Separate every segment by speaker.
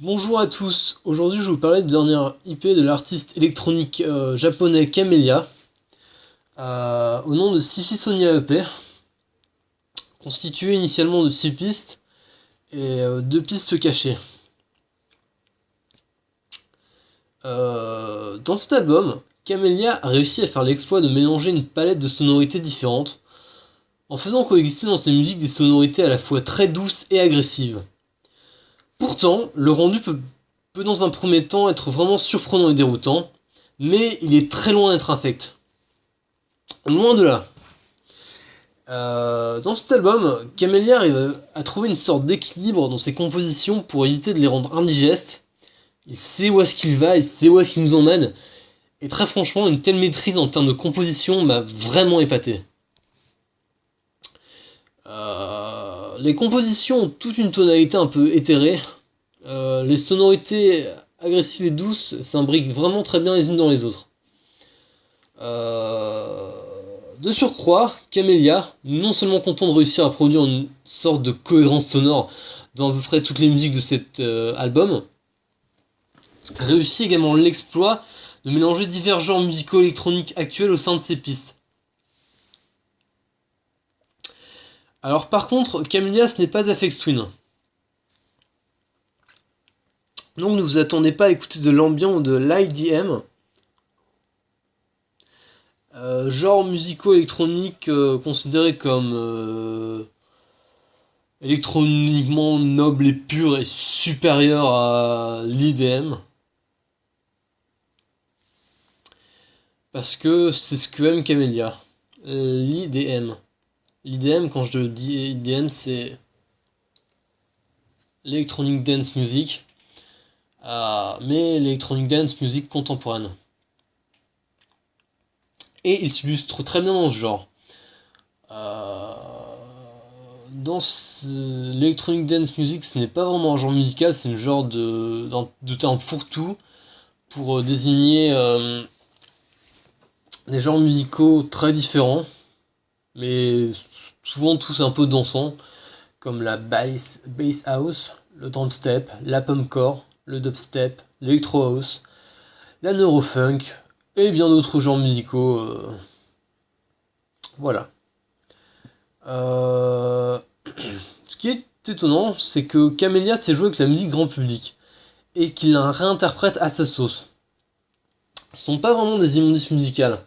Speaker 1: Bonjour à tous, aujourd'hui je vais vous parler de dernière IP de l'artiste électronique japonais Camellia, au nom de Symphonia EP, constitué initialement de 6 pistes et 2 pistes cachées. Dans cet album, Camellia a réussi à faire l'exploit de mélanger une palette de sonorités différentes, en faisant coexister dans ses musiques des sonorités à la fois très douces et agressives. Pourtant, le rendu peut dans un premier temps être vraiment surprenant et déroutant, mais il est très loin d'être infect. Loin de là. Dans cet album, Camellia arrive à trouver une sorte d'équilibre dans ses compositions pour éviter de les rendre indigestes. Il sait où est-ce qu'il va, il sait où est-ce qu'il nous emmène, et très franchement, une telle maîtrise en termes de composition m'a vraiment épaté. Les compositions ont toute une tonalité un peu éthérée. Les sonorités agressives et douces s'imbriquent vraiment très bien les unes dans les autres. De surcroît, Camellia, non seulement content de réussir à produire une sorte de cohérence sonore dans à peu près toutes les musiques de cet album, réussit également l'exploit de mélanger divers genres musicaux électroniques actuels au sein de ses pistes. Alors par contre, Camellia ce n'est pas Aphex Twin. Donc ne vous attendez pas à écouter de l'ambiant ou de l'IDM, genre musicaux électroniques considérés comme électroniquement noble et pur et supérieur à l'IDM. Parce que c'est ce que aime Camellia. L'IDM. L'IDM, quand je dis IDM, c'est l'Electronic Dance Music. Mais l'Electronic Dance Music contemporaine. Et il s'illustre très bien dans ce genre. Dans l'Electronic Dance Music, ce n'est pas vraiment un genre musical, c'est le genre de terme fourre-tout pour désigner des genres musicaux très différents, mais souvent tous un peu dansants, comme la bass house, le drum step, la pumpcore, le dubstep, l'electro house, la neurofunk et bien d'autres genres musicaux. Voilà. Ce qui est étonnant, c'est que Camellia s'est joué avec la musique grand public et qu'il la réinterprète à sa sauce. Ce sont pas vraiment des immondices musicales.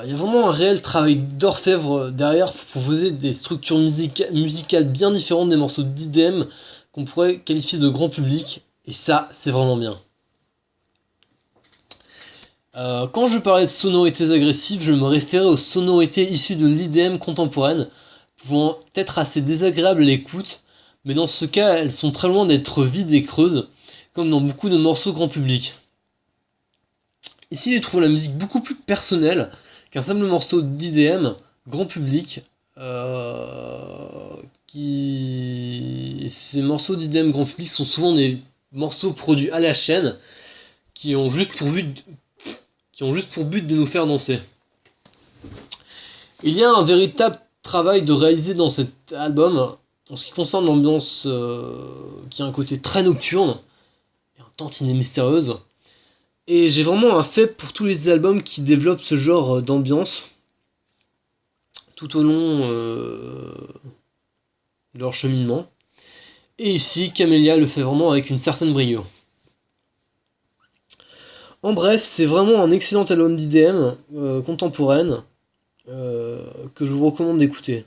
Speaker 1: Il y a vraiment un réel travail d'orfèvre derrière pour proposer des structures musicales bien différentes des morceaux d'IDM qu'on pourrait qualifier de grand public, et ça, c'est vraiment bien. Quand je parlais de sonorités agressives, je me référais aux sonorités issues de l'IDM contemporaine, pouvant être assez désagréables à l'écoute, mais dans ce cas, elles sont très loin d'être vides et creuses, comme dans beaucoup de morceaux grand public. Ici, je trouve la musique beaucoup plus personnelle qu'un simple morceau d'IDM grand public. Ces morceaux d'IDM grand public sont souvent des morceaux produits à la chaîne qui ont juste pour but de nous faire danser. Il y a un véritable travail de réaliser dans cet album en ce qui concerne l'ambiance qui a un côté très nocturne et un tantinet mystérieuse. Et j'ai vraiment un fait pour tous les albums qui développent ce genre d'ambiance tout au long de leur cheminement. Et ici, Camellia le fait vraiment avec une certaine brio. En bref, c'est vraiment un excellent album d'IDM contemporaine que je vous recommande d'écouter.